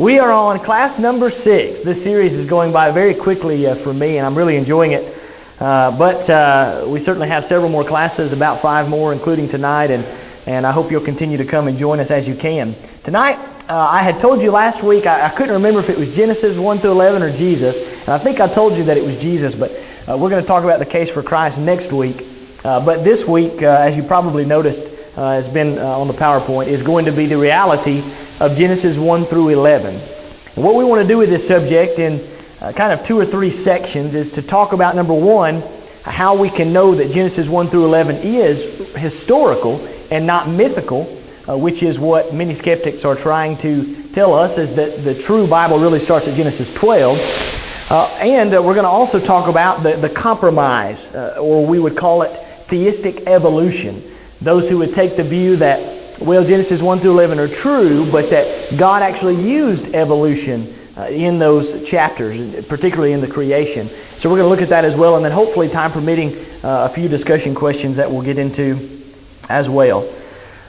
We are on class number 6. This series is going by very quickly for me, and I'm really enjoying it. But we certainly have several more classes, about 5 more, including tonight, and I hope you'll continue to come and join us as you can. Tonight, I had told you last week, I couldn't remember if it was Genesis 1 through 11 or Jesus, and I think I told you that it was Jesus, but we're going to talk about the case for Christ next week. But this week, as you probably noticed, has been on the PowerPoint, is going to be the reality of Genesis 1 through 11. And what we want to do with this subject in kind of 2 or 3 sections is to talk about, number 1, how we can know that Genesis 1 through 11 is historical and not mythical, which is what many skeptics are trying to tell us, is that the true Bible really starts at Genesis 12. And we're going to also talk about the compromise, or we would call it theistic evolution. Those who would take the view that, well, Genesis 1 through 11 are true, but that God actually used evolution in those chapters, particularly in the creation. So we're going to look at that as well, and then hopefully, time permitting, a few discussion questions that we'll get into as well.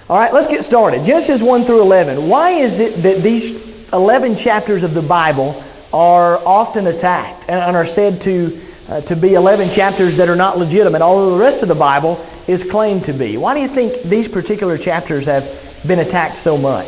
All right, let's get started. Genesis 1 through 11. Why is it that these 11 chapters of the Bible are often attacked and are said to be 11 chapters that are not legitimate, although the rest of the Bible is claimed to be? Why do you think these particular chapters have been attacked so much?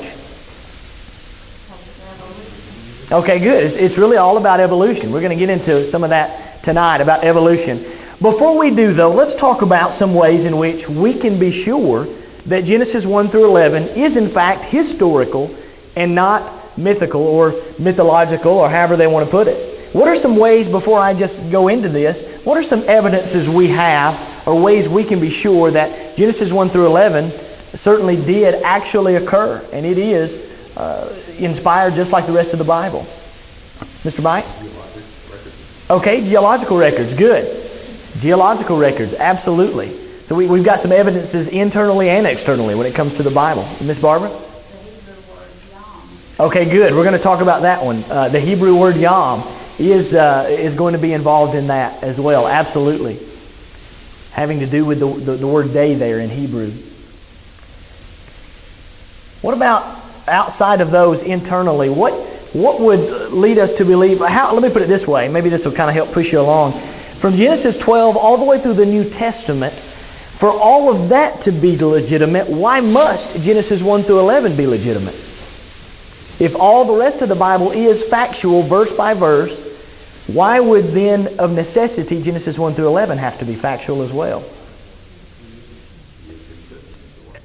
Okay, good. It's really all about evolution. We're going to get into some of that tonight, about evolution. Before we do, though, let's talk about some ways in which we can be sure that Genesis 1 through 11 is in fact historical and not mythical or mythological, or however they want to put it. What are some ways, before I just go into this, what are some evidences we have, or ways we can be sure that Genesis 1 through 11 certainly did actually occur, and it is inspired just like the rest of the Bible? Mr. Mike? Okay, geological records, good. Geological records, absolutely. So we've got some evidences internally and externally when it comes to the Bible. Miss Barbara? The Hebrew word yom. Okay, good. We're going to talk about that one. The Hebrew word yom is going to be involved in that as well, absolutely. Having to do with the word day there in Hebrew. What about outside of those internally? What would lead us to believe? Let me put it this way. Maybe this will kind of help push you along. From Genesis 12 all the way through the New Testament, for all of that to be legitimate, why must Genesis 1 through 11 be legitimate? If all the rest of the Bible is factual, verse by verse, why would then, of necessity, Genesis 1 through 11 have to be factual as well?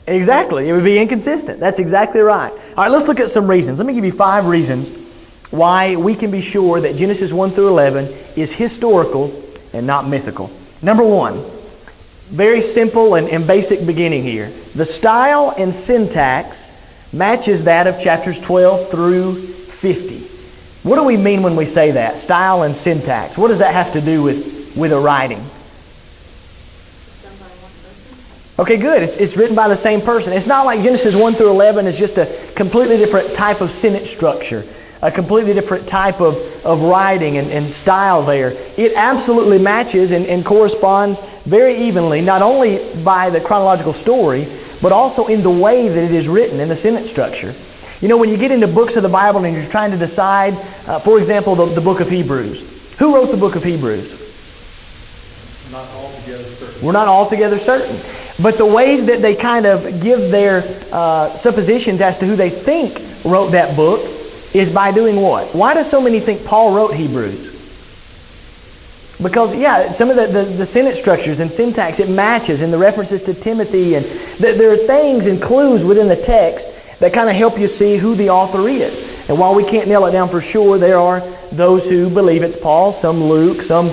Exactly. It would be inconsistent. That's exactly right. All right, let's look at some reasons. Let me give you 5 reasons why we can be sure that Genesis 1 through 11 is historical and not mythical. Number 1, very simple and basic beginning here. The style and syntax matches that of chapters 12 through 50. What do we mean when we say that? Style and syntax. What does that have to do with a writing? Okay, good. It's written by the same person. It's not like Genesis 1 through 11 is just a completely different type of sentence structure, a completely different type of writing and style there. It absolutely matches and corresponds very evenly, not only by the chronological story, but also in the way that it is written, in the sentence structure. You know, when you get into books of the Bible and you're trying to decide, for example, the book of Hebrews. Who wrote the book of Hebrews? Not altogether certain. We're not altogether certain. But the ways that they kind of give their suppositions as to who they think wrote that book is by doing what? Why do so many think Paul wrote Hebrews? Because, yeah, some of the sentence structures and syntax, it matches, and the references to Timothy, and there are things and clues within the text that kind of help you see who the author is. And while we can't nail it down for sure, there are those who believe it's Paul, some Luke, some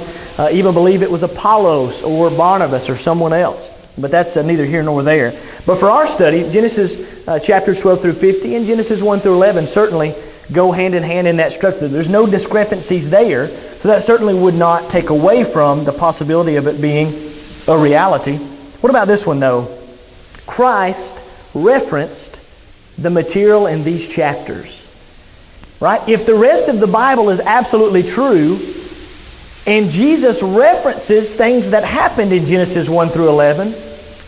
even believe it was Apollos or Barnabas or someone else. But that's neither here nor there. But for our study, Genesis chapters 12 through 50 and Genesis 1 through 11 certainly go hand in hand in that structure. There's no discrepancies there, so that certainly would not take away from the possibility of it being a reality. What about this one, though? Christ referenced the material in these chapters. Right? If the rest of the Bible is absolutely true, and Jesus references things that happened in Genesis 1 through 11,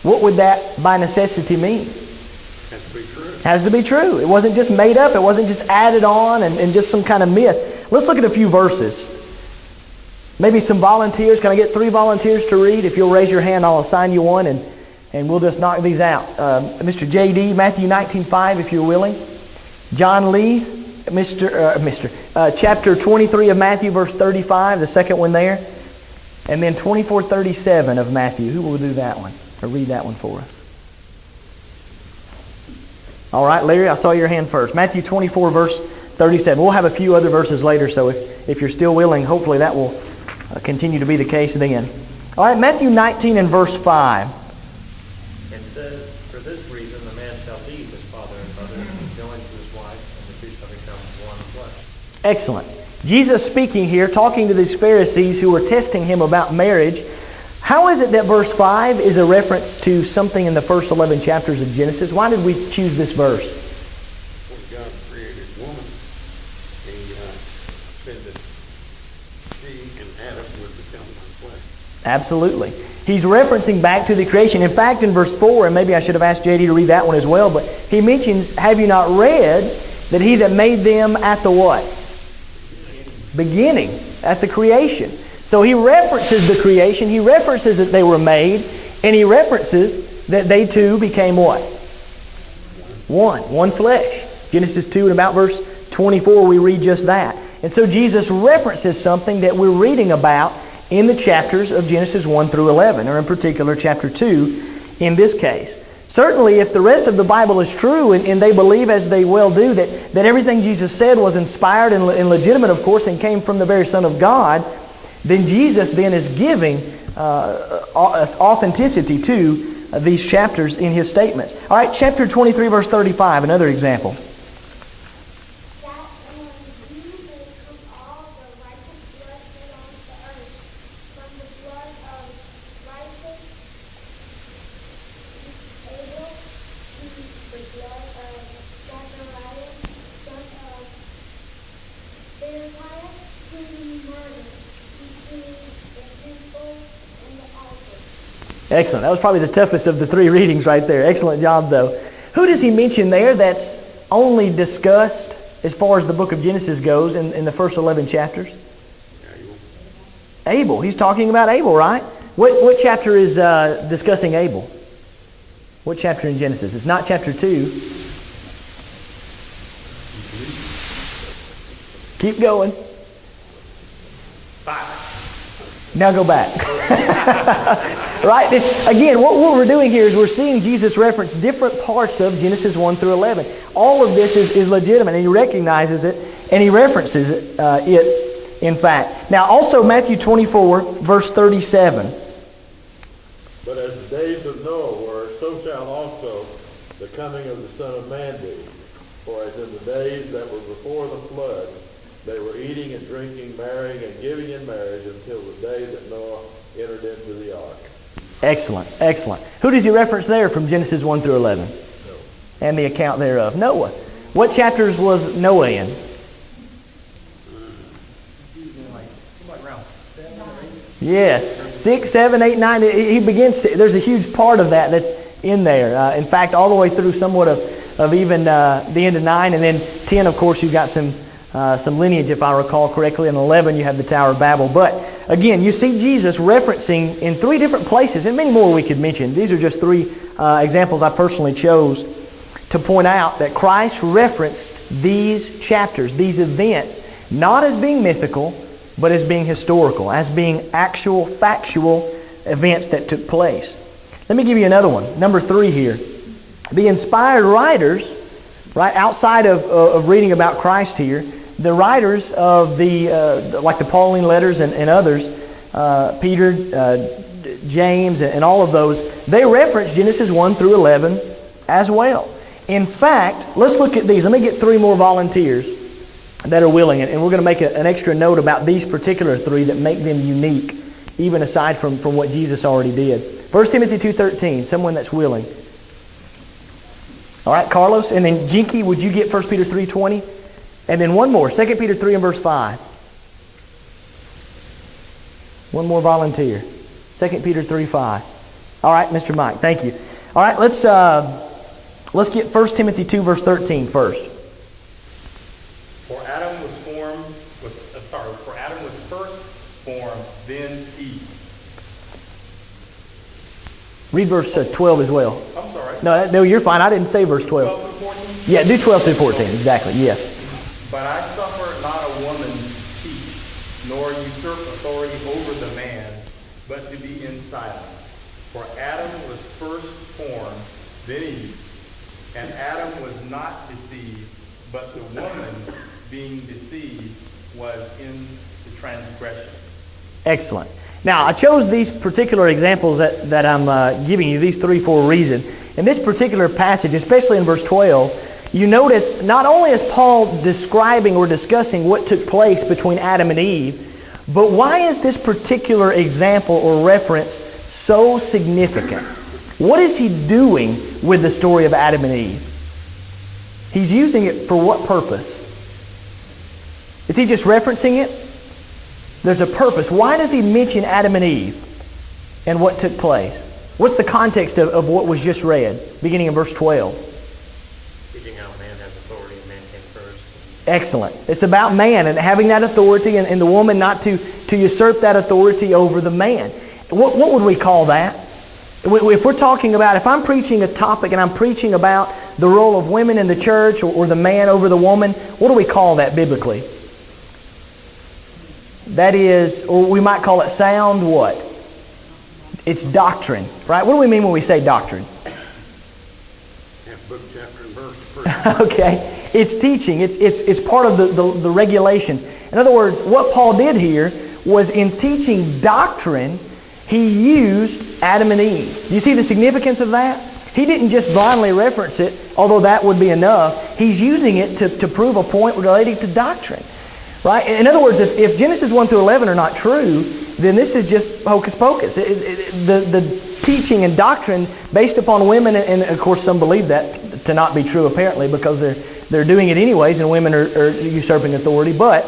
what would that by necessity mean? Has to be true. Has to be true. It wasn't just made up. It wasn't just added on and just some kind of myth. Let's look at a few verses. Maybe some volunteers. Can I get 3 volunteers to read? If you'll raise your hand, I'll assign you one, and we'll just knock these out. Mr. J.D., Matthew 19:5, if you're willing. John Lee, chapter 23 of Matthew, verse 35, the second one there. And then 24:37 of Matthew. Who will do that one? Or read that one for us? All right, Larry, I saw your hand first. Matthew 24, verse 37. We'll have a few other verses later, so if you're still willing, hopefully that will continue to be the case then. All right, Matthew 19 and verse 5. And says, for this reason the man shall leave his father and mother and be joined to his wife, and the two shall become one flesh. Excellent. Jesus speaking here, talking to these Pharisees who were testing him about marriage. How is it that verse 5 is a reference to something in the first 11 chapters of Genesis? Why did we choose this verse? When God created woman, He said that she and Adam would become one flesh. Absolutely. He's referencing back to the creation. In fact, in verse 4, and maybe I should have asked J.D. to read that one as well, but he mentions, have you not read that He that made them at the what? Beginning. At the creation. So he references the creation, he references that they were made, and he references that they two became what? One flesh. Genesis 2 and about verse 24 we read just that. And so Jesus references something that we're reading about in the chapters of Genesis 1 through 11, or in particular chapter 2 in this case. Certainly if the rest of the Bible is true, and they believe as they well do that everything Jesus said was inspired and legitimate, of course, and came from the very Son of God, then Jesus then is giving authenticity to these chapters in His statements. All right, chapter 23, verse 35, another example. Excellent. That was probably the toughest of the 3 readings right there. Excellent job, though. Who does he mention there that's only discussed as far as the book of Genesis goes in the first 11 chapters? Abel. He's talking about Abel, right? What chapter is discussing Abel? What chapter in Genesis? It's not chapter 2. Keep going. 5. Now go back. Right? Again, what we're doing here is we're seeing Jesus reference different parts of Genesis 1 through 11. All of this is legitimate, and He recognizes it, and He references it, in fact. Now, also Matthew 24, verse 37. But as the days of Noah were, so shall also the coming of the Son of Man be. For as in the days that were before the flood, they were eating and drinking, marrying and giving in marriage until the day that Noah entered into the ark. Excellent, excellent. Who does he reference there from Genesis 1 through 11? Noah. And the account thereof. Noah. What chapters was Noah in? Yes. 6, 7, 8, 9. He begins to, there's a huge part of that that's in there. In fact, all the way through somewhat of even the end of 9. And then 10, of course, you've got some lineage, if I recall correctly. And 11, you have the Tower of Babel. But again, you see Jesus referencing in 3 different places, and many more we could mention. These are just 3 examples I personally chose to point out that Christ referenced these chapters, these events, not as being mythical, but as being historical, as being actual, factual events that took place. Let me give you another one. Number 3 here. The inspired writers, right, outside of reading about Christ here, the writers of like the Pauline letters and others, Peter, James, and all of those, they reference Genesis 1 through 11 as well. In fact, let's look at these. Let me get 3 more volunteers that are willing, and we're going to make an extra note about these particular 3 that make them unique, even aside from what Jesus already did. 1 Timothy 2:13, someone that's willing. All right, Carlos, and then Jinky, would you get 1 Peter 3:20? And then one more, 2 Peter 3 and verse 5. One more volunteer. 2 Peter 3:5. All right, Mr. Mike, thank you. All right, let's Let's get 1 Timothy 2, verse 13 first. For Adam was first formed, then Eve. Read verse 12 as well. I'm sorry. No, you're fine. I didn't say verse 12. 12 through 14? Yeah, do 12 through 14. Exactly, yes. But I suffer not a woman to teach, nor usurp authority over the man, but to be in silence. For Adam was first formed, then Eve. And Adam was not deceived, but the woman, being deceived, was in the transgression. Excellent. Now, I chose these particular examples that I'm giving you, these three, for a reason. In this particular passage, especially in verse 12, you notice not only is Paul describing or discussing what took place between Adam and Eve, but why is this particular example or reference so significant? What is he doing with the story of Adam and Eve? He's using it for what purpose? Is he just referencing it? There's a purpose. Why does he mention Adam and Eve and what took place? What's the context of what was just read, beginning in verse 12? Teaching how man has authority and man came first. Excellent. It's about man and having that authority and the woman not to usurp that authority over the man. What would we call that? If we're talking about, if I'm preaching a topic and I'm preaching about the role of women in the church or the man over the woman, what do we call that biblically? That is, or we might call it sound what? It's doctrine, right? What do we mean when we say doctrine? Have book, chapter, and verse. Okay. It's teaching. It's part of the regulation. In other words, what Paul did here was in teaching doctrine, he used Adam and Eve. Do you see the significance of that? He didn't just blindly reference it, although that would be enough. He's using it to prove a point relating to doctrine. Right? In other words, if Genesis 1 through 11 are not true, then this is just hocus pocus. The teaching and doctrine based upon women, and of course some believe that to not be true apparently because they're doing it anyways and women are usurping authority. But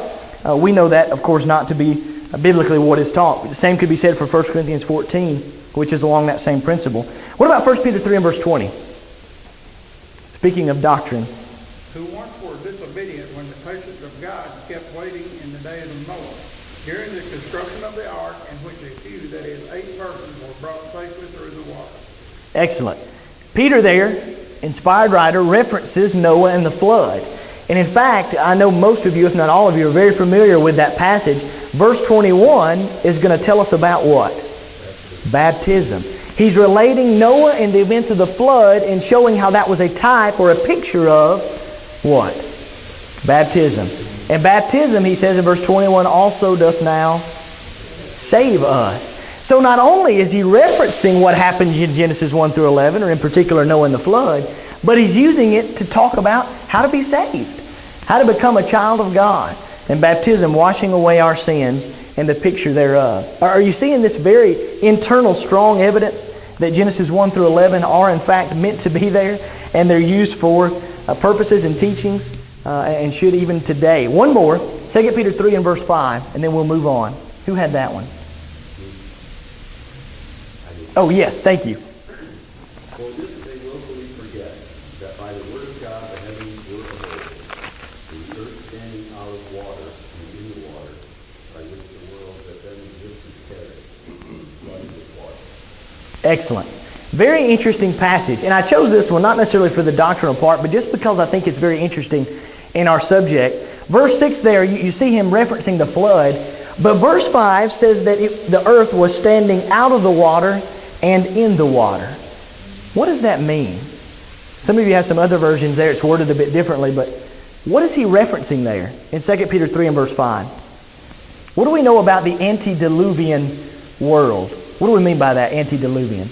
we know that, of course, not to be biblically what is taught. The same could be said for 1 Corinthians 14, which is along that same principle. What about 1 Peter 3 and verse 20? Speaking of doctrine. Who once were disobedient when the patience of God kept waiting in the days of Noah, during the construction of the ark, in which a few, that is, 8 persons, were brought safely through the water. Excellent. Peter there, inspired writer, references Noah and the flood. And in fact, I know most of you, if not all of you, are very familiar with that passage. Verse 21 is going to tell us about what? Baptism. He's relating Noah and the events of the flood and showing how that was a type or a picture of what? Baptism. And baptism, he says in verse 21, also doth now save us. So not only is he referencing what happened in Genesis 1 through 11, or in particular Noah and the flood, but he's using it to talk about how to be saved, how to become a child of God. And baptism, washing away our sins, and the picture thereof. Are you seeing this very internal, strong evidence that Genesis 1 through 11 are in fact meant to be there, and they're used for purposes and teachings, and should even today. One more, 2 Peter 3 and verse 5, and then we'll move on. Who had that one? Oh, yes, thank you. For this they willfully forget, that by the word of God the heavens were ablaze, the earth standing out of water and in the water, by which the world that then existed perished, flooded with water. Excellent. Very interesting passage. And I chose this one not necessarily for the doctrinal part, but just because I think it's very interesting in our subject. Verse 6 there, you see him referencing the flood. But verse 5 says that the earth was standing out of the water and in the water. What does that mean? Some of you have some other versions there. It's worded a bit differently, but what is he referencing there in 2 Peter 3 and verse 5? What do we know about the antediluvian world? What do we mean by that, antediluvian?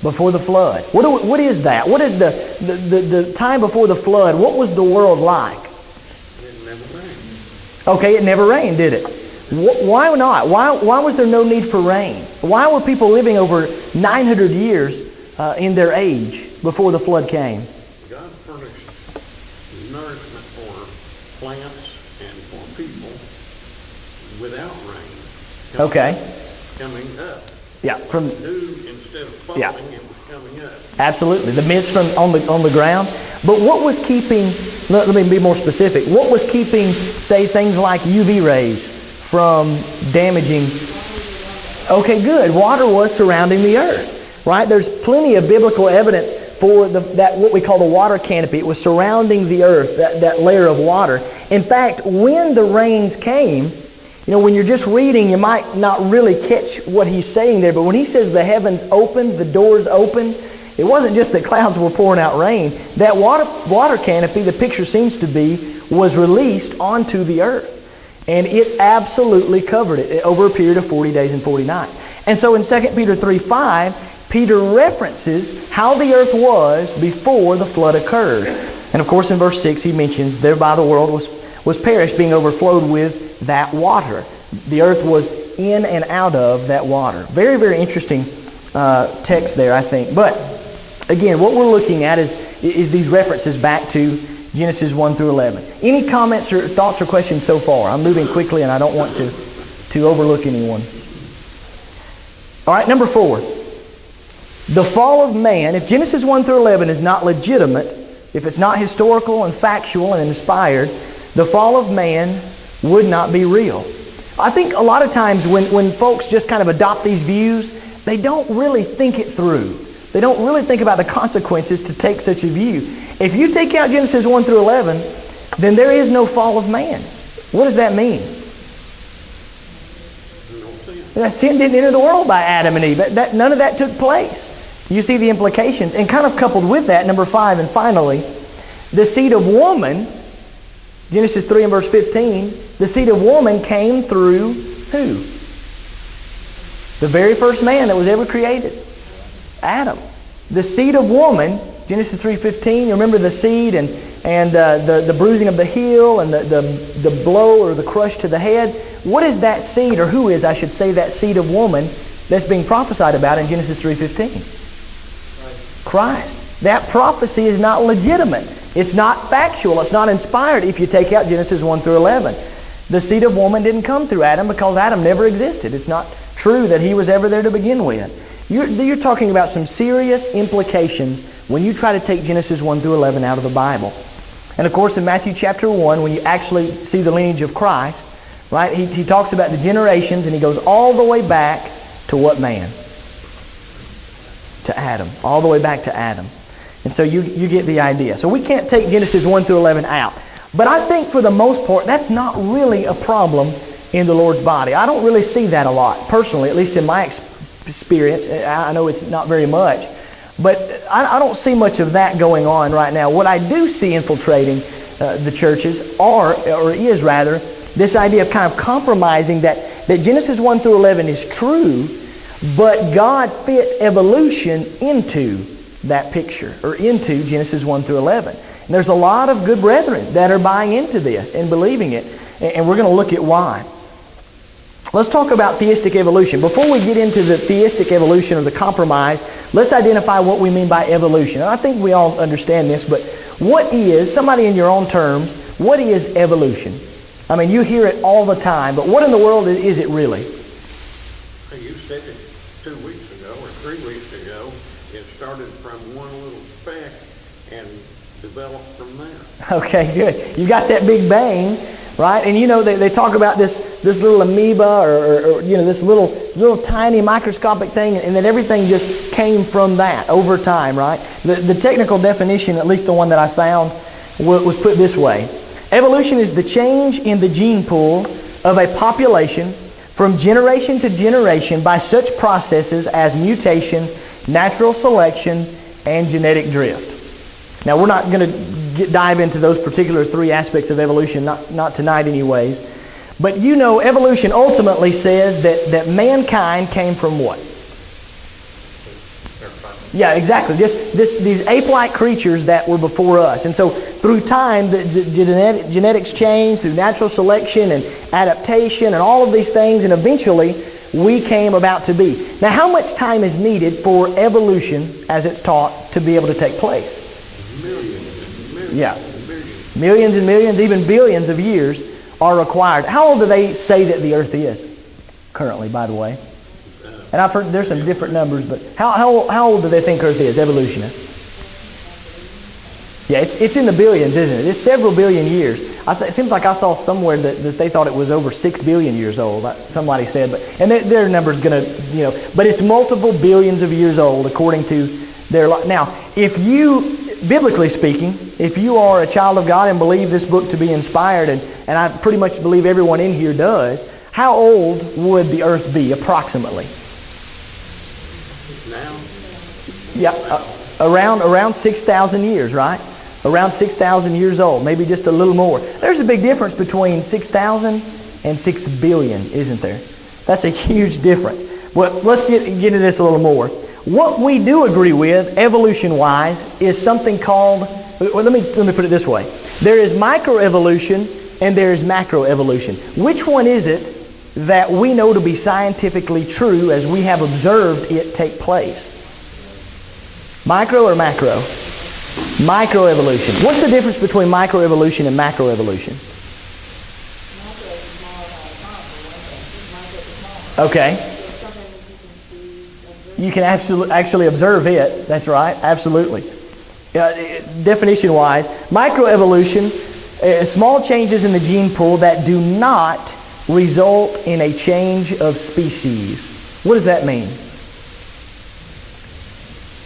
Before the flood. What is that? What is the time before the flood? What was the world like? It never rained. Okay, it never rained, did it? Why not? Why was there no need for rain? Why were people living over 900 years in their age before the flood came? God furnished nourishment for plants and for people without rain. Okay. Coming up. Yeah. From Dew, instead of falling, Yeah. it was coming up. Absolutely. The mist from on the ground. But what was keeping, let me be more specific, what was keeping, say, things like UV rays from damaging? Okay, good. Water was surrounding the earth, right? There's plenty of biblical evidence for that what we call the water canopy. It was surrounding the earth, that layer of water. In fact, when the rains came, when you're just reading, you might not really catch what he's saying there, but when he says the heavens opened, the doors opened, it wasn't just that clouds were pouring out rain. That water canopy, the picture seems to be, was released onto the earth. And it absolutely covered it over a period of 40 days and 40 nights. And so in 2 Peter 3:5, Peter references how the earth was before the flood occurred. And of course in verse 6 he mentions, thereby the world was perished, being overflowed with that water. The earth was in and out of that water. Very, very interesting text there, I think. But again, what we're looking at is these references back to Genesis 1 through 11. Any comments or thoughts or questions so far? I'm moving quickly and I don't want to overlook anyone. All right, number 4. The fall of man. If Genesis 1 through 11 is not legitimate, if it's not historical and factual and inspired, the fall of man would not be real. I think a lot of times when folks just kind of adopt these views, they don't really think it through. They don't really think about the consequences to take such a view. If you take out Genesis 1 through 11, then there is no fall of man. What does that mean? That sin didn't enter the world by Adam and Eve. None of that took place. You see the implications. And kind of coupled with that, number 5, and finally, the seed of woman, Genesis 3 and verse 15, the seed of woman came through who? The very first man that was ever created. Adam. The seed of woman, Genesis 3:15, you remember the seed and the bruising of the heel and the blow or the crush to the head. What is that seed, or who is, I should say, that seed of woman that's being prophesied about in Genesis 3:15? Christ. That prophecy is not legitimate. It's not factual. It's not inspired if you take out Genesis 1 through 11. The seed of woman didn't come through Adam because Adam never existed. It's not true that he was ever there to begin with. You're talking about some serious implications when you try to take Genesis 1 through 11 out of the Bible. And of course in Matthew chapter 1, when you actually see the lineage of Christ, right, he talks about the generations and he goes all the way back to what man? To Adam. All the way back to Adam. And so you get the idea. So we can't take Genesis 1 through 11 out. But I think for the most part, that's not really a problem in the Lord's body. I don't really see that a lot, personally, at least in my experience. I know it's not very much. But I don't see much of that going on right now. What I do see infiltrating the churches is this idea of kind of compromising that Genesis 1 through 11 is true, but God fit evolution into that picture, or into Genesis 1 through 11. And there's a lot of good brethren that are buying into this and believing it, and we're going to look at why. Let's talk about theistic evolution. Before we get into the theistic evolution or the compromise, let's identify what we mean by evolution. And I think we all understand this, but what is, somebody in your own terms, what is evolution? I mean, you hear it all the time, but what in the world is it really? You said it 2 weeks ago or 3 weeks ago. It started from one little speck and developed from there. Okay, good. You got that big bang, right? And they talk about this little amoeba or this little tiny microscopic thing, and then everything just came from that over time, right? The technical definition, at least the one that I found, was put this way. Evolution is the change in the gene pool of a population from generation to generation by such processes as mutation, natural selection, and genetic drift. Now, we're not going to dive into those particular 3 aspects of evolution, not tonight anyways. But evolution ultimately says that mankind came from what? Yeah, exactly. Just these ape-like creatures that were before us. And so through time, the genetics changed through natural selection and adaptation and all of these things, and eventually we came about to be. Now, how much time is needed for evolution, as it's taught, to be able to take place? Millions and millions, even billions of years are required. How old do they say that the earth is currently, by the way? And I've heard there's some different numbers, but how old do they think Earth is, evolutionists? Yeah, it's in the billions, isn't it? It's several billion years. It seems like I saw somewhere that they thought it was over 6 billion years old. Somebody said, and their number's going to, but it's multiple billions of years old according to their life. Now, if you, biblically speaking, if you are a child of God and believe this book to be inspired, and I pretty much believe everyone in here does, how old would the earth be approximately? Now? Yeah, around 6,000 years, right? Around 6,000 years old, maybe just a little more. There's a big difference between 6,000 and 6 billion, isn't there? That's a huge difference. Well, let's get into this a little more. What we do agree with, evolution-wise, is something called, let me put it this way. There is microevolution and there is macroevolution. Which one is it that we know to be scientifically true as we have observed it take place? Micro or macro? Microevolution. What's the difference between microevolution and macroevolution? Okay. You can actually observe it. That's right. Absolutely. Definition-wise, microevolution, small changes in the gene pool that do not result in a change of species. What does that mean?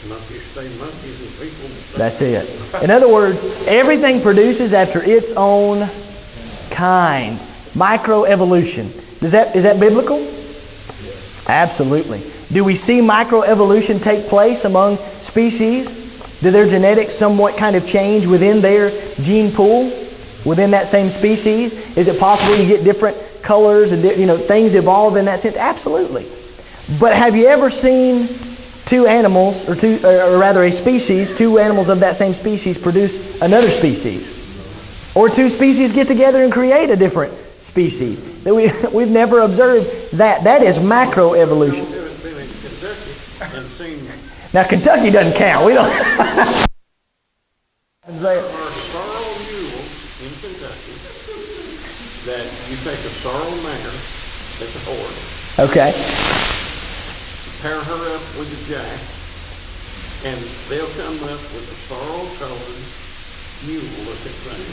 Monkeys stay monkeys and people stay. That's it. In other words, everything produces after its own kind. Microevolution. Is that biblical? Yes. Absolutely. Do we see microevolution take place among species? Do their genetics somewhat kind of change within their gene pool, within that same species? Is it possible you get different colors and things evolve in that sense? Absolutely. But have you ever seen two animals, or rather a species, two animals of that same species produce another species? Or two species get together and create a different species? We've never observed that. That is macroevolution. Now Kentucky doesn't count. We don't. There are sorrel mules in Kentucky that you take a sorrel mare, that's a horse. Okay. Pair her up with a jack, and they'll come up with a sorrel-colored mule-looking thing.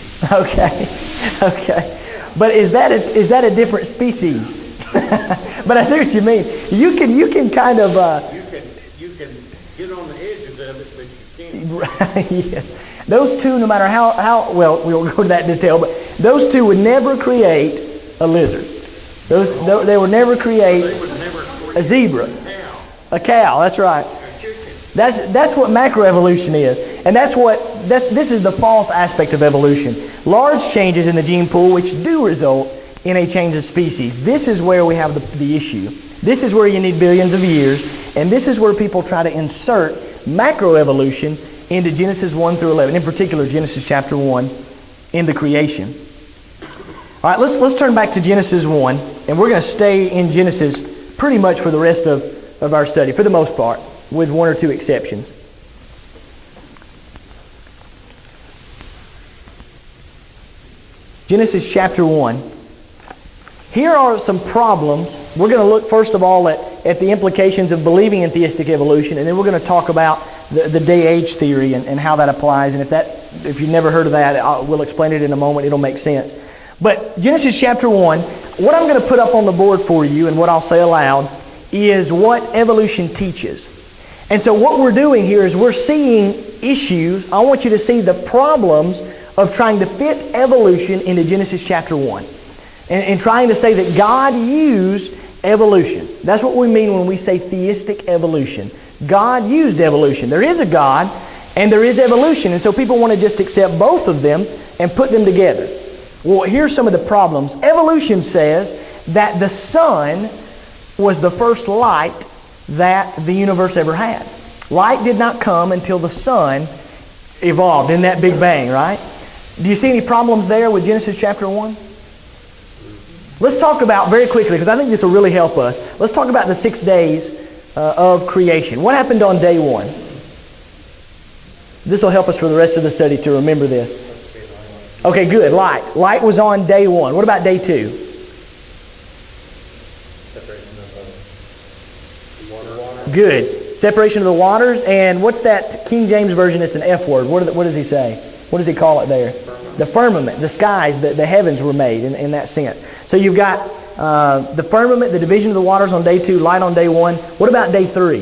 Okay. But is that a different species? But I see what you mean. You can kind of. You can get on the edges of it, but you can't. Right. Yes. Those two, no matter how well, we'll go to that detail, but those two would never create a lizard. They would never create a zebra. A cow, that's right. That's what macroevolution is. And this is the false aspect of evolution. Large changes in the gene pool which do result in a change of species. This is where we have the issue. This is where you need billions of years, and this is where people try to insert macroevolution into Genesis 1 through 11, in particular Genesis chapter 1, in the creation. All right, let's turn back to Genesis 1, and we're going to stay in Genesis pretty much for the rest of our study, for the most part, with one or two exceptions. Genesis chapter 1. Here are some problems. We're going to look first of all at the implications of believing in theistic evolution, and then we're going to talk about the day-age theory and how that applies. And if you've never heard of that, we'll explain it in a moment. It'll make sense. But Genesis chapter 1, what I'm going to put up on the board for you and what I'll say aloud is what evolution teaches. And so what we're doing here is we're seeing issues. I want you to see the problems of trying to fit evolution into Genesis chapter 1. And trying to say that God used evolution. That's what we mean when we say theistic evolution. God used evolution. There is a God and there is evolution. And so people want to just accept both of them and put them together. Well, here's some of the problems. Evolution says that the sun was the first light that the universe ever had. Light did not come until the sun evolved in that Big Bang, right? Do you see any problems there with Genesis chapter 1? Let's talk about, very quickly, because I think this will really help us, let's talk about the 6 days of creation. What happened on day 1? This will help us for the rest of the study to remember this. Okay, good. Light. Light was on day 1. What about day 2? Good. Separation of the waters. And what's that King James Version? It's an F word. What does he say? What does he call it there? The firmament, the skies, the heavens were made in that sense. So you've got the firmament, the division of the waters on day 2, light on day 1. What about day 3?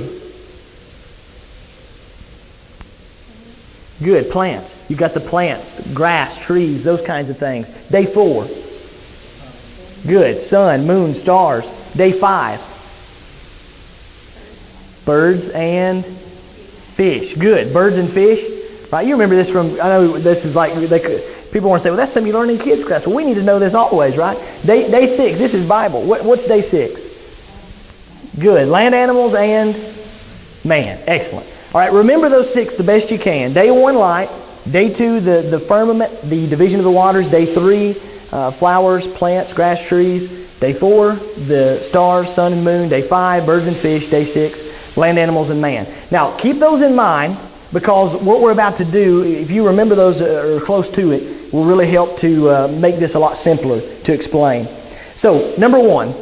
Good, plants. You've got the plants, grass, trees, those kinds of things. Day 4. Good, sun, moon, stars. Day 5. Birds and fish. Good, birds and fish. Right, you remember this from, I know this is like, people want to say, well, that's something you learn in kids class. Well, we need to know this always, right? Day 6, this is Bible. What's day 6? Good, land animals and man. Excellent. All right, remember those 6 the best you can. Day 1, light. Day 2, the firmament, the division of the waters. Day 3, flowers, plants, grass, trees. Day 4, the stars, sun and moon. Day 5, birds and fish. Day 6, land animals and man. Now, keep those in mind, because what we're about to do, if you remember those or close to it, will really help to make this a lot simpler to explain. So, number 1,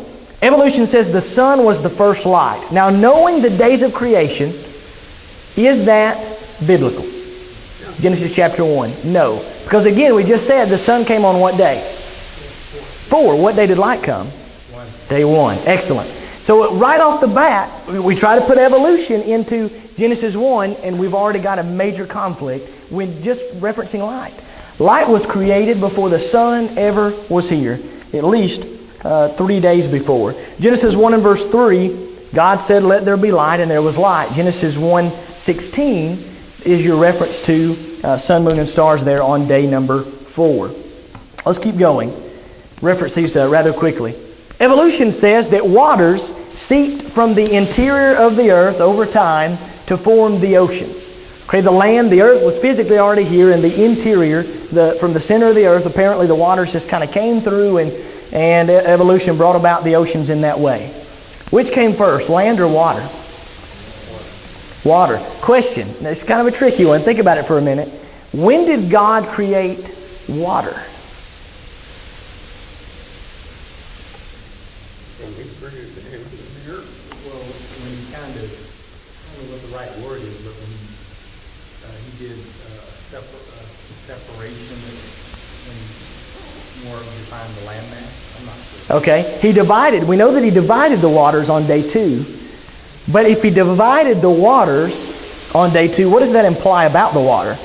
evolution says the sun was the first light. Now, knowing the days of creation, is that biblical? Genesis chapter 1. No. Because again, we just said the sun came on what day? 4. What day did light come? 1. Day 1. Excellent. So right off the bat, we try to put evolution into Genesis 1, and we've already got a major conflict when just referencing light. Light was created before the sun ever was here, at least 3 days before. Genesis 1 and verse 3, God said, "Let there be light," and there was light. Genesis 1:16 is your reference to sun, moon, and stars there on day number 4. Let's keep going. Reference these rather quickly. Evolution says that waters seeped from the interior of the earth over time to form the oceans. Okay, the land, the earth was physically already here, in the interior, from the center of the earth, apparently the waters just kind of came through, and evolution brought about the oceans in that way. Which came first, land or water? Water. Question. Now, it's kind of a tricky one. Think about it for a minute. When did God create water? When he created the heavens and the earth. Well, when he I don't know what the right word is, but when he did separation, when he more defined the landmass, I'm not sure. Okay. He divided. We know that he divided the waters on day 2. But if he divided the waters on day 2, what does that imply about the water?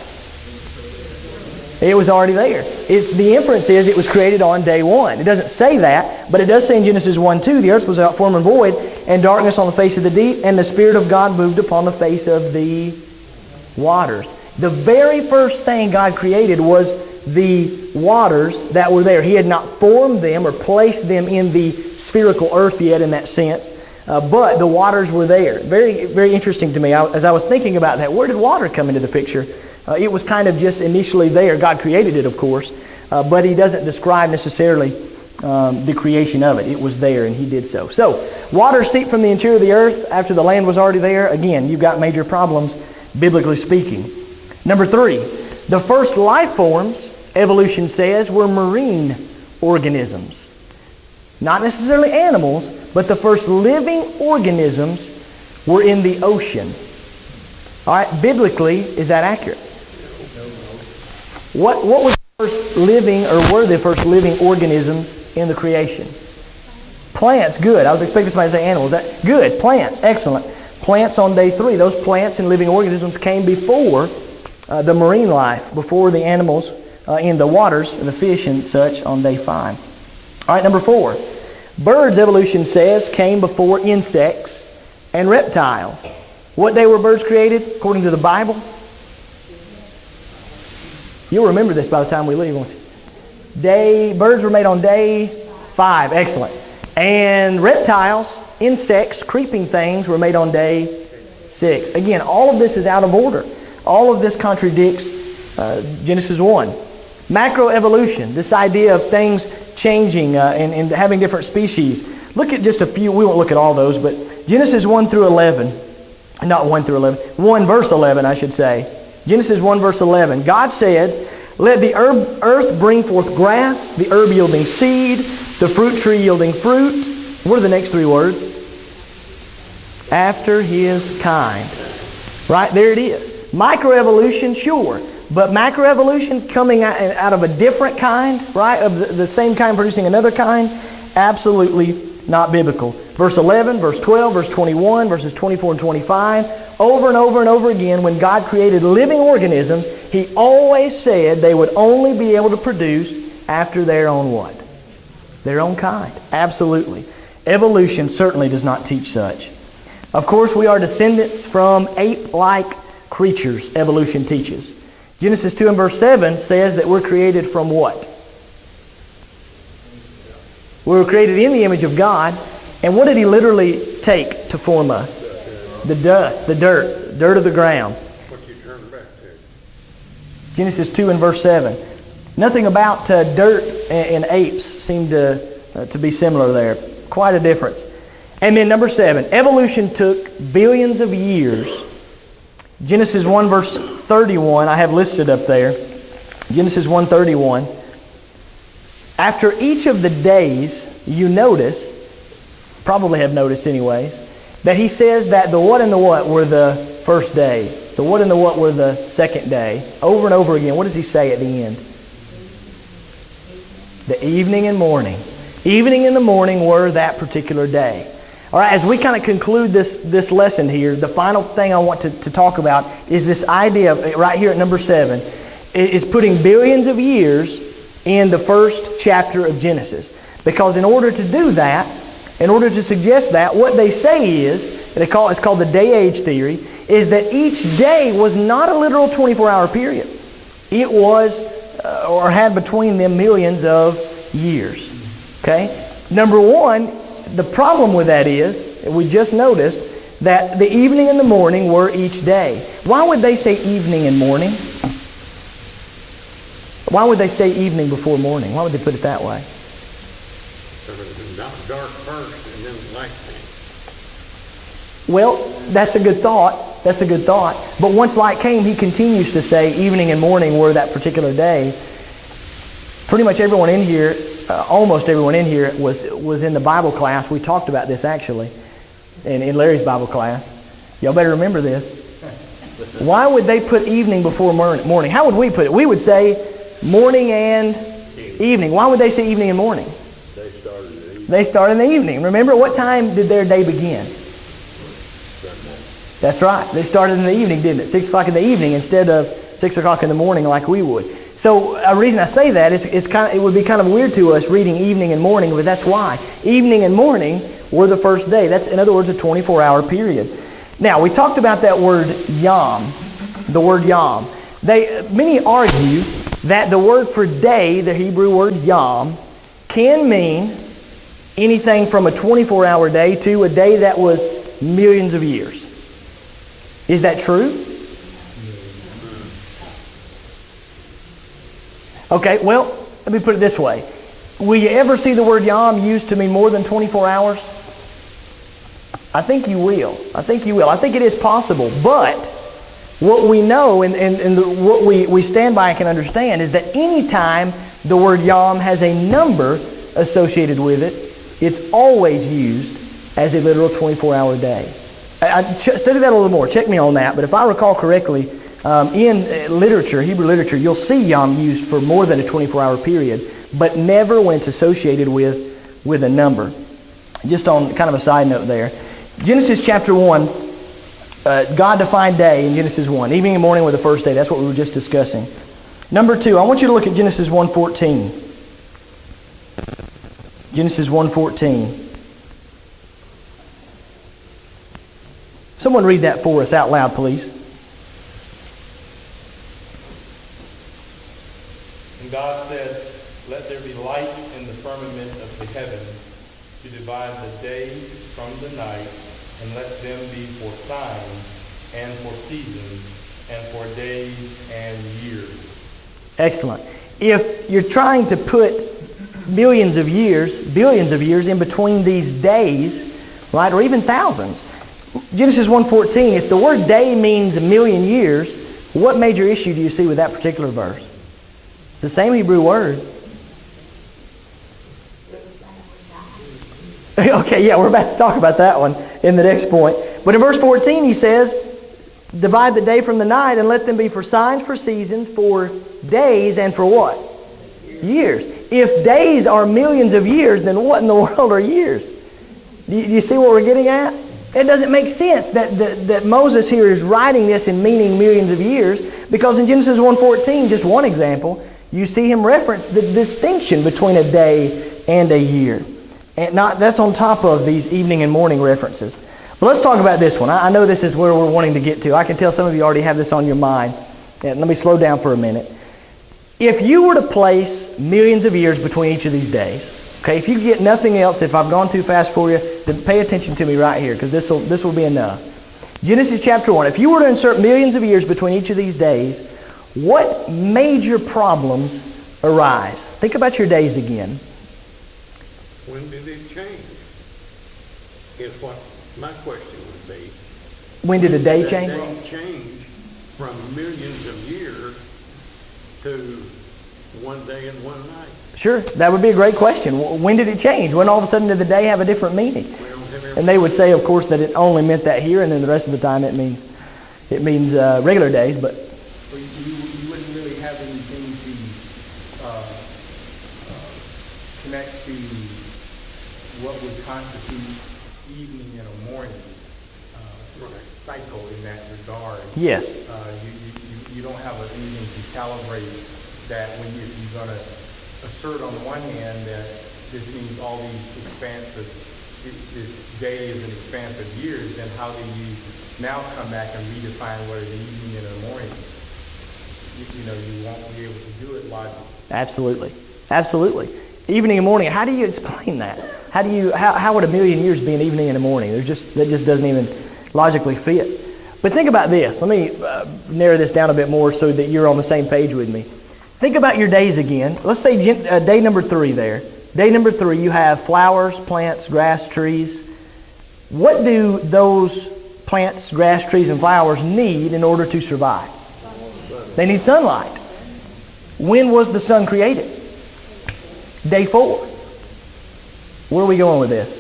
It was already there. The inference is it was created on day 1. It doesn't say that, but it does say in Genesis 1:2, the earth was without form and void, and darkness on the face of the deep, and the Spirit of God moved upon the face of the waters. The very first thing God created was the waters that were there. He had not formed them or placed them in the spherical earth yet in that sense, but the waters were there. Very, very interesting to me. As I was thinking about that, where did water come into the picture? It was kind of just initially there. God created it, of course, but He doesn't describe necessarily the creation of it. It was there, and He did so. So, water seeped from the interior of the earth after the land was already there. Again, you've got major problems, biblically speaking. Number 3, the first life forms, evolution says, were marine organisms. Not necessarily animals, but the first living organisms were in the ocean. All right, biblically, is that accurate? What was the first living, or were the first living organisms in the creation? Plants, good. I was expecting somebody to say animals. Good, plants, excellent. Plants on day 3. Those plants and living organisms came before the marine life, before the animals in the waters, the fish and such, on day 5. All right, number 4. Birds, evolution says, came before insects and reptiles. What day were birds created, according to the Bible? You'll remember this by the time we leave, won't you? Birds were made on day 5. Excellent. And reptiles, insects, creeping things were made on day 6. Again, all of this is out of order. All of this contradicts Genesis 1. Macroevolution, this idea of things changing and having different species. Look at just a few. We won't look at all those, but Genesis 1 through 11. Not 1 through 11. 1 verse 11, I should say. Genesis 1 verse 11. God said, "Let the earth bring forth grass, the herb yielding seed, the fruit tree yielding fruit." What are the next 3 words? After his kind. Right, there it is. Microevolution, sure. But macroevolution coming out of a different kind, right? Of the same kind producing another kind, absolutely not biblical. Verse 11, verse 12, verse 21, verses 24 and 25. Over and over and over again, when God created living organisms, He always said they would only be able to produce after their own what? Their own kind. Absolutely. Evolution certainly does not teach such. Of course, we are descendants from ape-like creatures, evolution teaches. Genesis 2 and verse 7 says that we're created from what? We were created in the image of God. And what did He literally take to form us? The dust, the dirt of the ground. What you turn back to? Genesis 2 and verse 7. Nothing about dirt and apes seemed to be similar there. Quite a difference. And then number 7, evolution took billions of years. Genesis 1 verse 31, I have listed up there. Genesis 1:31. After each of the days, you notice, probably have noticed anyways, that He says that the what and the what were the first day. The what and the what were the second day. Over and over again, what does He say at the end? The evening and morning. Evening and the morning were that particular day. All right, as we kind of conclude this lesson here, the final thing I want to talk about is this idea of, right here at number 7, is putting billions of years in the first chapter of Genesis. Because in order to do that, in order to suggest that, what they say is, it's called the day-age theory, is that each day was not a literal 24-hour period. It was, or had between them millions of years. Okay? Number 1, the problem with that is, we just noticed, that the evening and the morning were each day. Why would they say evening and morning? Why would they say evening before morning? Why would they put it that way? So it was dark first and then light came. Well, that's a good thought. That's a good thought. But once light came, He continues to say evening and morning were that particular day. Pretty much everyone in here, almost everyone in here was in the Bible class. We talked about this actually in Larry's Bible class. Y'all better remember this. Why would they put evening before morning? How would we put it? We would say morning and evening. Why would they say evening and morning? They started in the evening. Remember, what time did their day begin? That's right. They started in the evening, didn't it? 6 o'clock in the evening instead of 6 o'clock in the morning like we would. So a reason I say that is it would be kind of weird to us reading evening and morning, but that's why. Evening and morning were the first day. That's, in other words, a 24-hour period. Now, we talked about that word yom, the word yom. Many argue that the word for day, the Hebrew word yom, can mean anything from a 24-hour day to a day that was millions of years. Is that true? Okay, well, let me put it this way. Will you ever see the word yom used to mean more than 24 hours? I think you will. I think you will. I think it is possible. But what we know and what we stand by and can understand is that any time the word yom has a number associated with it, it's always used as a literal 24-hour day. Study that a little more. Check me on that. But if I recall correctly, in literature, Hebrew literature, you'll see yom used for more than a 24-hour period, but never when it's associated with a number. Just on kind of a side note there. Genesis chapter 1, God defined day in Genesis 1. Evening and morning were the first day. That's what we were just discussing. Number 2, I want you to look at Genesis 1:14. Genesis 1:14. Someone read that for us out loud, please. And God said, "Let there be light in the firmament of the heaven to divide the day from the night, and let them be for signs and for seasons and for days and years." Excellent. If you're trying to put billions of years in between these days, right, or even thousands, Genesis 1:14, if the word day means a million years, what major issue do you see with that particular verse? It's the same Hebrew word. Okay, yeah, we're about to talk about that one in the next point. But in verse 14 he says, divide the day from the night and let them be for signs, for seasons, for days, and for what? Years. If days are millions of years, then what in the world are years? Do you see what we're getting at? It doesn't make sense that Moses here is writing this and meaning millions of years, because in Genesis 1:14, just one example, you see him reference the distinction between a day and a year. And that's on top of these evening and morning references. But let's talk about this one. I know this is where we're wanting to get to. I can tell some of you already have this on your mind. And let me slow down for a minute. If you were to place millions of years between each of these days, okay, if you get nothing else, if I've gone too fast for you, then pay attention to me right here, because this will be enough. Genesis chapter 1. If you were to insert millions of years between each of these days, what major problems arise? Think about your days again. When did it change? Is what my question would be. When did a day change? Did a day change from millions of years to one day and one night? Sure, that would be a great question. When did it change? When all of a sudden did the day have a different meaning? And they would say, of course, that it only meant that here, and then the rest of the time it means regular days. But well, you wouldn't really have anything to connect to what would constitute evening and a morning cycle in that regard. yes, You don't have anything to calibrate that when if you're going to assert on the one hand that this means all these expansive, this day is an expanse of years, then how do you now come back and redefine what is an evening and a morning? You won't be able to do it logically. absolutely. Absolutely. Evening and morning, how do you explain that? How would a million years be an evening and a morning? That just doesn't even logically fit. But think about this. Let me narrow this down a bit more so that you're on the same page with me. Think about your days again. Let's say day number 3 there. Day number 3, you have flowers, plants, grass, trees. What do those plants, grass, trees, and flowers need in order to survive? They need sunlight. When was the sun created? Day 4. Where are we going with this?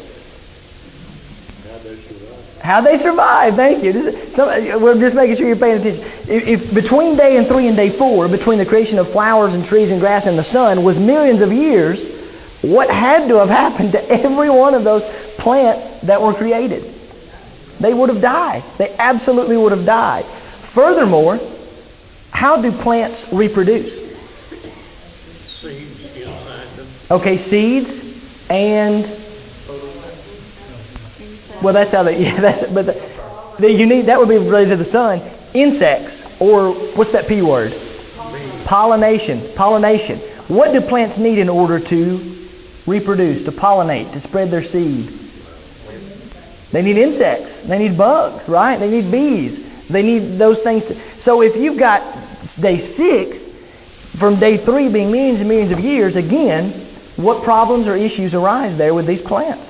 How they survive. Thank you. We're just making sure you're paying attention. If between day 3 and day 4, between the creation of flowers and trees and grass and the sun was millions of years, what had to have happened to every one of those plants that were created? They would have died. They absolutely would have died. Furthermore, how do plants reproduce? Seeds inside them. Okay, seeds and... Well, that's how they... Yeah, that's... But that would be related to the sun. Insects, or what's that P word? Pollination. Pollination. What do plants need in order to reproduce, to pollinate, to spread their seed? They need insects. They need bugs, right? They need bees. They need those things. So if you've got day 6, from day 3 being millions and millions of years, again, what problems or issues arise there with these plants?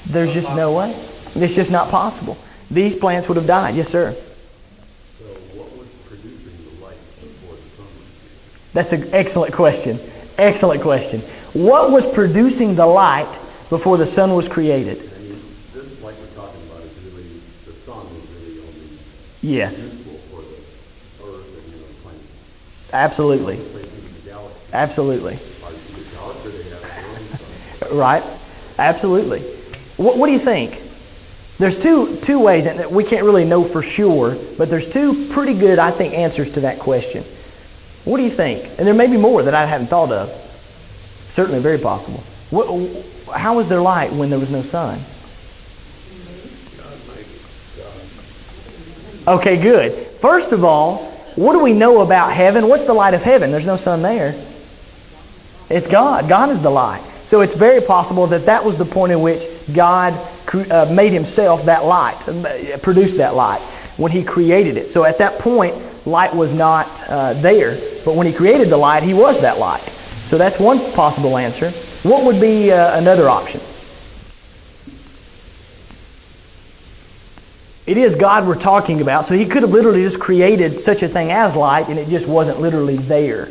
There's just no way. It's just not possible. These plants would have died. Yes, sir. So what was producing the light before the sun was created? That's an excellent question. Excellent question. What was producing the light before the sun was created? I mean, this light we're talking about is really, the sun is really only Yes. useful for the earth and planets. Absolutely. Places in the galaxy. Absolutely. Parts of the galaxy, they have their own sun. Right? Absolutely. What do you think? There's two ways, and we can't really know for sure, but there's 2 pretty good, I think, answers to that question. What do you think? And there may be more that I haven't thought of. Certainly very possible. How was there light when there was no sun? Okay, good. First of all, what do we know about heaven? What's the light of heaven? There's no sun there. It's God. God is the light. So it's very possible that was the point in which God made himself that light, produced that light when he created it. So at that point, light was not there. But when he created the light, he was that light. So that's one possible answer. What would be another option? It is God we're talking about, so he could have literally just created such a thing as light, and it just wasn't literally there.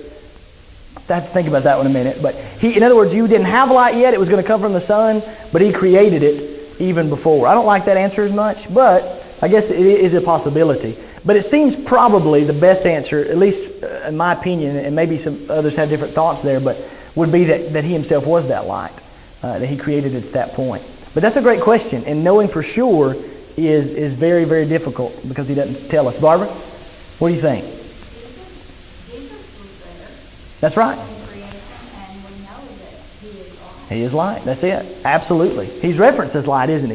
I have to think about that one a minute. But in other words, you didn't have light yet. It was going to come from the sun, but he created it even before. I don't like that answer as much, but I guess it is a possibility. But it seems probably the best answer, at least in my opinion, and maybe some others have different thoughts there, but would be that he himself was that light, that he created it at that point. But that's a great question, and knowing for sure is very, very difficult because he doesn't tell us. Barbara, what do you think? Jesus was there That's right. in creation, and we know that he is light. He is light. That's it. Absolutely. He's referenced as light, isn't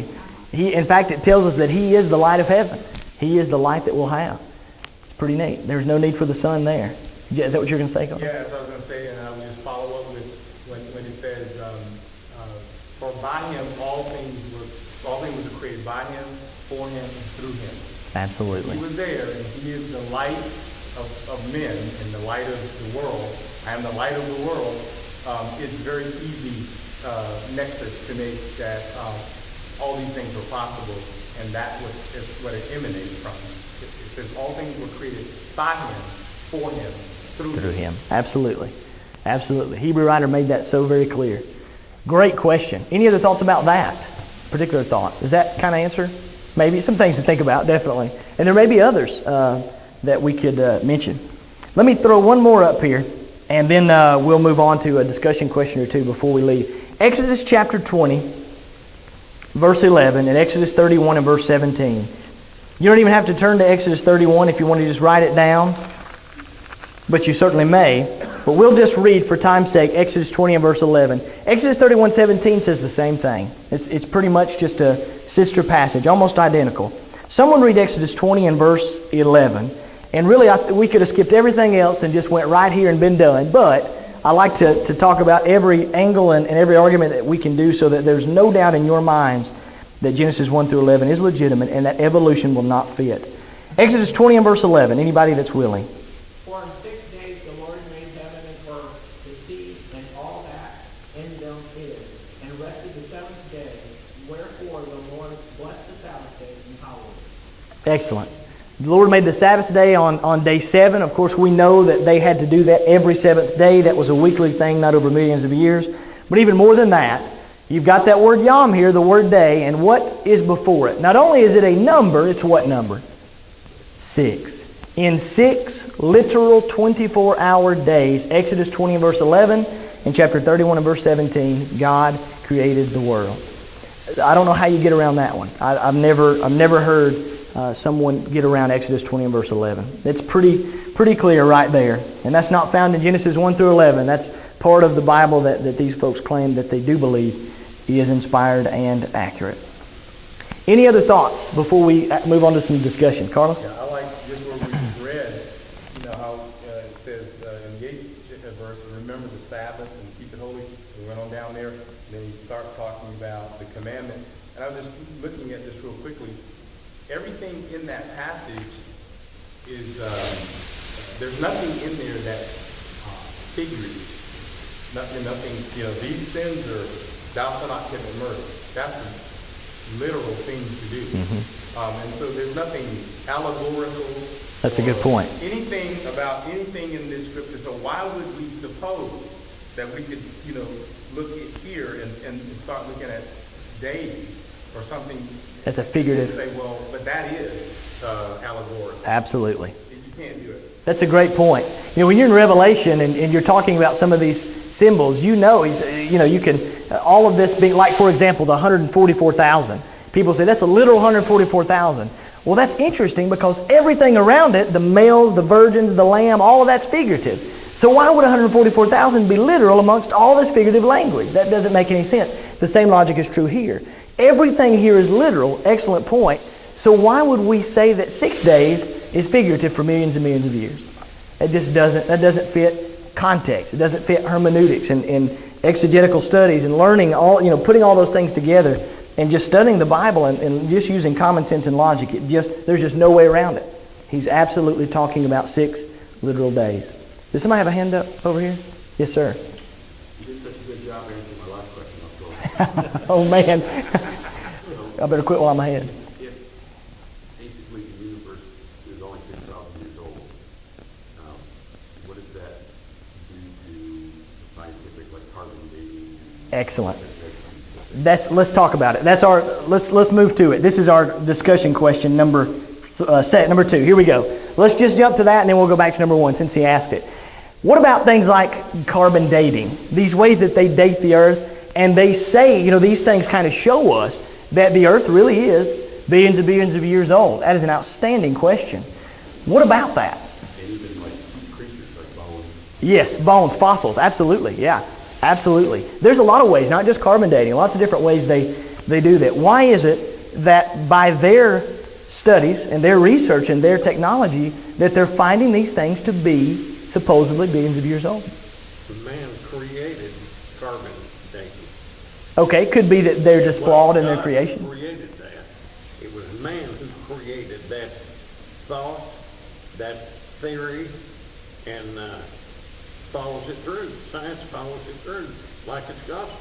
he? In fact, it tells us that he is the light of heaven. He is the light that we'll have. It's pretty neat. There's no need for the sun there. Is that what you're going to say, Carl? Yeah, that's what I was going to say, and I will just follow up with when it says, "For by him all things were created by him, for him, and through him." Absolutely. He was there, and he is the light of men and the light of the world. I am the light of the world. It's very easy nexus to make that all these things are possible, and that is what it emanates from. It says all things were created by him, for him, through him. Absolutely. Absolutely. Hebrew writer made that so very clear. Great question. Any other thoughts about that particular thought? Does that kind of answer? Maybe some things to think about, definitely. And there may be others that we could mention. Let me throw one more up here, and then we'll move on to a discussion question or two before we leave. Exodus chapter 20, verse 11, and Exodus 31 and verse 17. You don't even have to turn to Exodus 31 if you want to just write it down, but you certainly may. But we'll just read, for time's sake, Exodus 20 and verse 11. Exodus 31:17 says the same thing. It's pretty much just a sister passage, almost identical. Someone read Exodus 20 and verse 11. And really, we could have skipped everything else and just went right here and been done. But I like to talk about every angle and every argument that we can do so that there's no doubt in your minds that Genesis 1 through 11 is legitimate and that evolution will not fit. Exodus 20 and verse 11. Anybody that's willing. For in 6 days the Lord made heaven and earth, the sea, and all that in them is, and rested the seventh day. Wherefore the Lord blessed the Sabbath day and hallowed it. Excellent. The Lord made the Sabbath day on day 7. Of course, we know that they had to do that every seventh day. That was a weekly thing, not over millions of years. But even more than that, you've got that word yom here, the word day, and what is before it? Not only is it a number, it's what number? 6. In 6 literal 24-hour days, Exodus 20 and verse 11, and chapter 31 and verse 17, God created the world. I don't know how you get around that one. I've never heard someone get around Exodus 20 and verse 11. It's pretty clear right there. And that's not found in Genesis 1 through 11. That's part of the Bible that these folks claim that they do believe is inspired and accurate. Any other thoughts before we move on to some discussion? Carlos? Yeah, I like just where we read, how it says in the 8th verse, remember the Sabbath and keep it holy. We went on down there, and then he starts talking about the commandment. And I was just looking at this real quickly. Everything in that passage is, there's nothing in there that's figurative. Nothing, these sins are, thou shalt not commit murder. That's a literal thing to do. And so there's nothing allegorical. That's a good point. Anything about anything in this scripture. So why would we suppose that we could, look at here and start looking at days or something? That's a figurative. Say, well, but that is allegorical. Absolutely. You can't do it. That's a great point. When you're in Revelation and you're talking about some of these symbols, you can, all of this being, like for example, the 144,000. People say that's a literal 144,000. Well, that's interesting because everything around it, the males, the virgins, the lamb, all of that's figurative. So why would 144,000 be literal amongst all this figurative language? That doesn't make any sense. The same logic is true here. Everything here is literal. Excellent point. So why would we say that 6 days is figurative for millions and millions of years? That doesn't fit context. It doesn't fit hermeneutics and exegetical studies and learning putting all those things together and just studying the Bible and just using common sense and logic. There's just no way around it. He's absolutely talking about 6 literal days. Does somebody have a hand up over here? Yes, sir. You did such a good job answering my last question. Oh, man. I better quit while I'm ahead. If basically the universe is only 6,000 years old, what does that do to scientific, like carbon dating? Excellent. Let's talk about it. Let's move to it. This is our discussion question number 2. Here we go. Let's just jump to that, and then we'll go back to number 1 since he asked it. What about things like carbon dating? These ways that they date the Earth, and they say, these things kind of show us that the Earth really is billions and billions of years old. That is an outstanding question. What about that? And even like creatures like bones. Yes, bones, fossils, absolutely, yeah, absolutely. There's a lot of ways, not just carbon dating, lots of different ways they do that. Why is it that by their studies and their research and their technology that they're finding these things to be supposedly billions of years old? Man created carbon dating. Okay, could be that they're just flawed in their creation. God created that. It was man who created that thought, that theory, and follows it through. Science follows it through like it's gospel.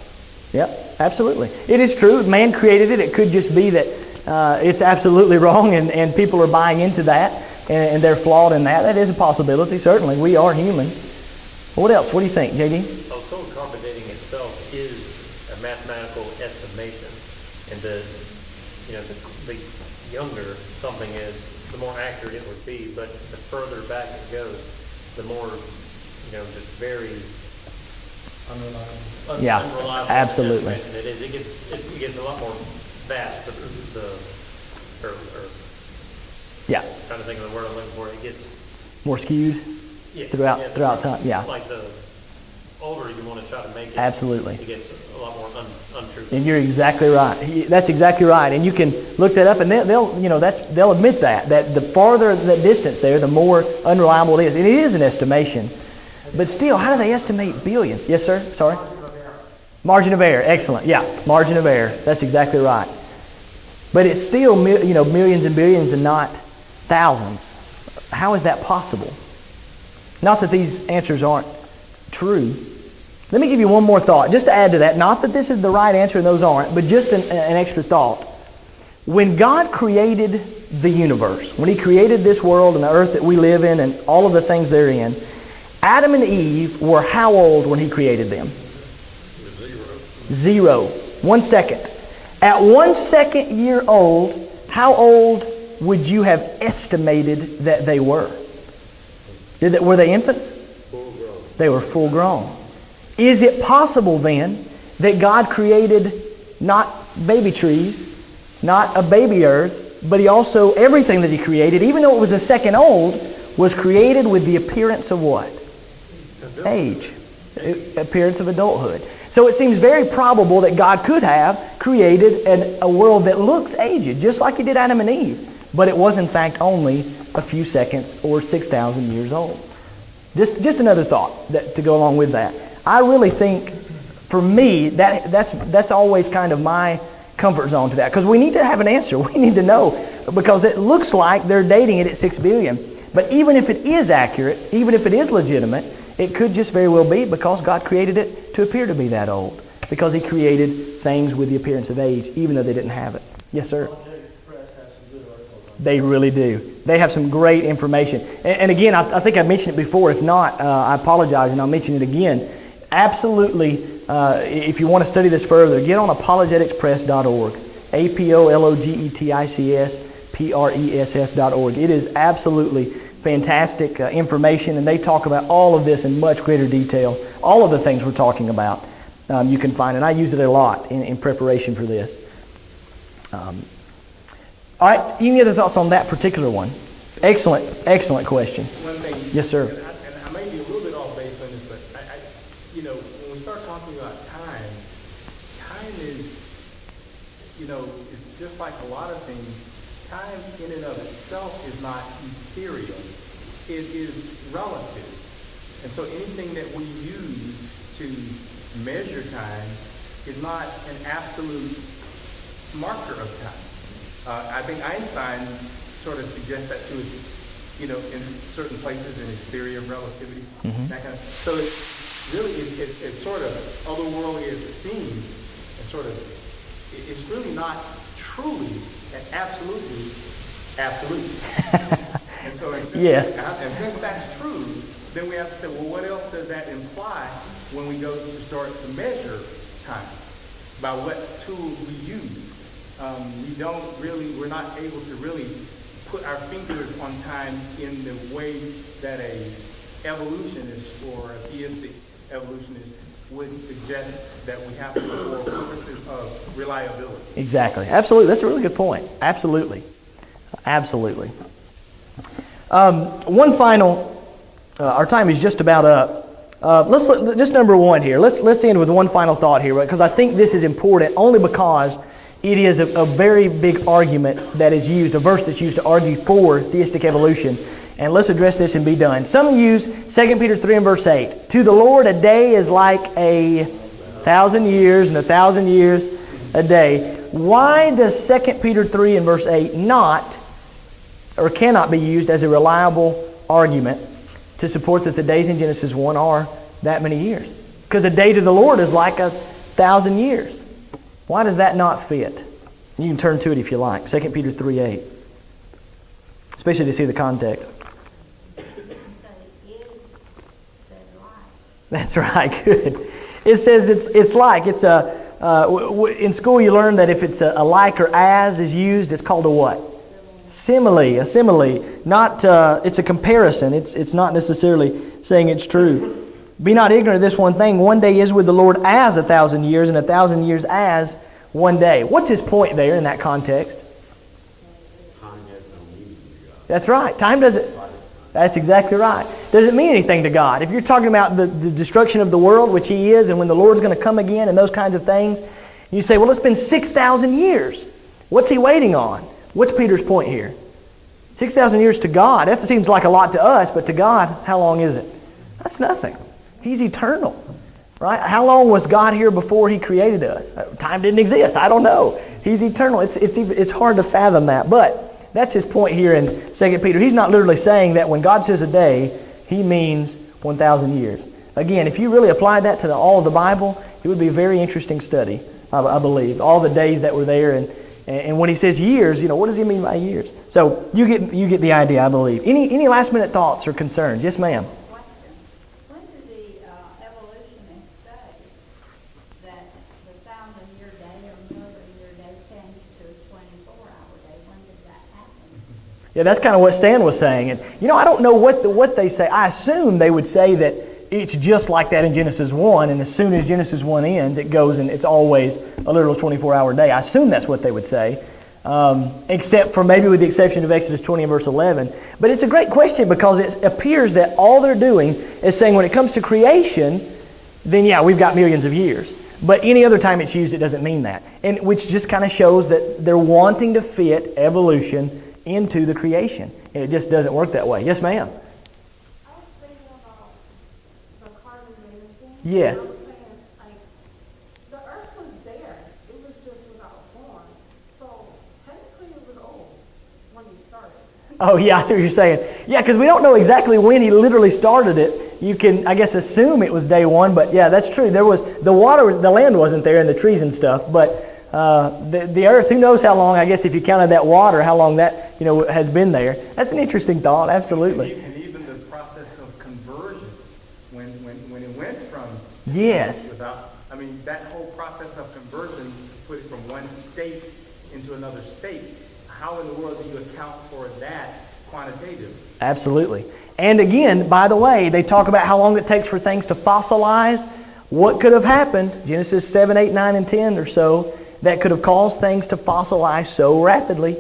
Yep, absolutely. It is true. Man created it. It could just be that it's absolutely wrong and people are buying into that and they're flawed in that. That is a possibility, certainly. We are human. What else? What do you think, J.D.? Solar carbon dating itself is a mathematical estimation. And the younger something is, the more accurate it would be. But the further back it goes, the more, just very unreliable absolutely. It is. It gets a lot more vast. Yeah. Trying to think of the word I'm looking for. It gets more skewed throughout time. Yeah. Like the older you want to try to make it, absolutely, it gets a lot more untrue. And you're exactly right. That's exactly right. And you can look that up, and they'll admit that the farther the distance there, the more unreliable it is. And it is an estimation. But still, how do they estimate billions? Yes, sir? Sorry? Margin of error. Excellent. Yeah, margin of error. That's exactly right. But it's still millions and billions and not thousands. How is that possible? Not that these answers aren't true. Let me give you one more thought, just to add to that. Not that this is the right answer and those aren't, but just an extra thought. When God created the universe, when He created this world and the earth that we live in and all of the things therein, Adam and Eve were how old when He created them? 0. 1 second. At 1 second year old, how old would you have estimated that they were? Were they infants? Full grown. They were full grown. Is it possible then that God created not baby trees, not a baby earth, but He also, everything that He created, even though it was a second old, was created with the appearance of what? Age. Appearance of adulthood. So it seems very probable that God could have created a world that looks aged, just like He did Adam and Eve. But it was in fact only a few seconds or 6,000 years old. Just another thought to go along with that. I really think, for me, that's always kind of my comfort zone to that. Because we need to have an answer. We need to know. Because it looks like they're dating it at 6 billion. But even if it is accurate, even if it is legitimate, it could just very well be because God created it to appear to be that old. Because He created things with the appearance of age, even though they didn't have it. Yes, sir? They really do. They have some great information. And again, I think I mentioned it before. If not, I apologize, and I'll mention it again. Absolutely, if you want to study this further, get on apologeticspress.org. apologeticspress.org. It is absolutely fantastic information, and they talk about all of this in much greater detail. All of the things we're talking about you can find, and I use it a lot in preparation for this. All right, any other thoughts on that particular one? Excellent question. One thing. Yes, sir. And I may be a little bit off base on this, but when we start talking about time is, it's just like a lot of things. Time in and of itself is not ethereal. It is relative. And so anything that we use to measure time is not an absolute marker of time. I think Einstein sort of suggests that to us, in certain places in his theory of relativity. Mm-hmm. That kind of. So it's sort of otherworldly as it seems, and sort of it's really not truly and absolutely absolute. And so, yes. And since that's true, then we have to say, well, what else does that imply when we go to start to measure time? by what tools we use. We're not able to really put our fingers on time in the way that a evolutionist or a theistic evolutionist would suggest that we have to for purposes of reliability. Exactly. Absolutely. That's a really good point. Absolutely. Absolutely. One final, our time is just about up. Let's look, just number one here. Let's end with one final thought here, because I think this is important only because it is a very big argument that is used, a verse that's used to argue for theistic evolution. And let's address this and be done. Some use 2 Peter 3 and verse 8. To the Lord a day is like 1,000 years, and 1,000 years a day. Why does 2 Peter 3 and verse 8 not or cannot be used as a reliable argument to support that the days in Genesis 1 are that many years? Because a day to the Lord is like 1,000 years. Why does that not fit? You can turn to it if you like. 2 Peter 3:8. Especially to see the context. That's right. Good. It says it's like. It's in school you learn that if it's a like or as is used, it's called a what? Simile. A simile. Not. It's a comparison. It's not necessarily saying it's true. Be not ignorant of this one thing. One day is with the Lord as 1,000 years, and 1,000 years as one day. What's his point there in that context? Time has no meaning to God. That's right. Time doesn't. That's exactly right. Doesn't mean anything to God. If you're talking about the destruction of the world, which He is, and when the Lord's going to come again and those kinds of things, you say, well, it's been 6,000 years. What's He waiting on? What's Peter's point here? 6,000 years to God. That seems like a lot to us, but to God, how long is it? That's nothing. He's eternal, right? How long was God here before He created us? Time didn't exist. I don't know. He's eternal. It's hard to fathom that, but that's his point here in 2 Peter. He's not literally saying that when God says a day, He means 1,000 years. Again, if you really applied that to all of the Bible, it would be a very interesting study, I believe. All the days that were there, and when He says years, what does He mean by years? So you get the idea, I believe. Any last minute thoughts or concerns? Yes, ma'am. Yeah, that's kind of what Stan was saying. And, I don't know what they say. I assume they would say that it's just like that in Genesis 1, and as soon as Genesis 1 ends, it goes and it's always a literal 24-hour day. I assume that's what they would say, except for maybe with the exception of Exodus 20 and verse 11. But it's a great question because it appears that all they're doing is saying when it comes to creation, then yeah, we've got millions of years. But any other time it's used, it doesn't mean that. And which just kind of shows that they're wanting to fit evolution into the creation. And it just doesn't work that way. Yes, ma'am? I was thinking about the carbon dating. Yes. I was saying, the earth was there. It was just without form. So, technically it was old when he started. Oh, yeah, I see what you're saying. Yeah, because we don't know exactly when he literally started it. You can, I guess, assume it was day one. But yeah, that's true. There was the land wasn't there and the trees and stuff. But the earth, who knows how long, I guess if you counted that water, how long that has been there. That's an interesting thought, absolutely. And even the process of conversion, when it went from yes, that whole process of conversion, put it from one state into another state. How in the world do you account for that quantitatively? Absolutely. And again, by the way, they talk about how long it takes for things to fossilize. What could have happened, Genesis 7, 8, 9, and 10 or so, that could have caused things to fossilize so rapidly?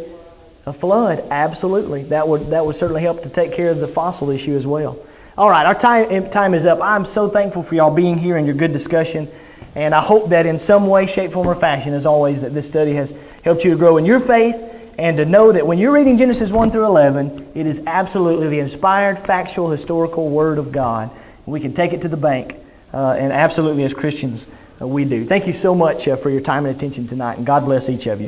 A flood, absolutely. That would certainly help to take care of the fossil issue as well. All right, our time is up. I'm so thankful for y'all being here and your good discussion. And I hope that in some way, shape, form, or fashion, as always, that this study has helped you to grow in your faith and to know that when you're reading Genesis 1 through 11, it is absolutely the inspired, factual, historical Word of God. We can take it to the bank, and absolutely as Christians, we do. Thank you so much for your time and attention tonight, and God bless each of you.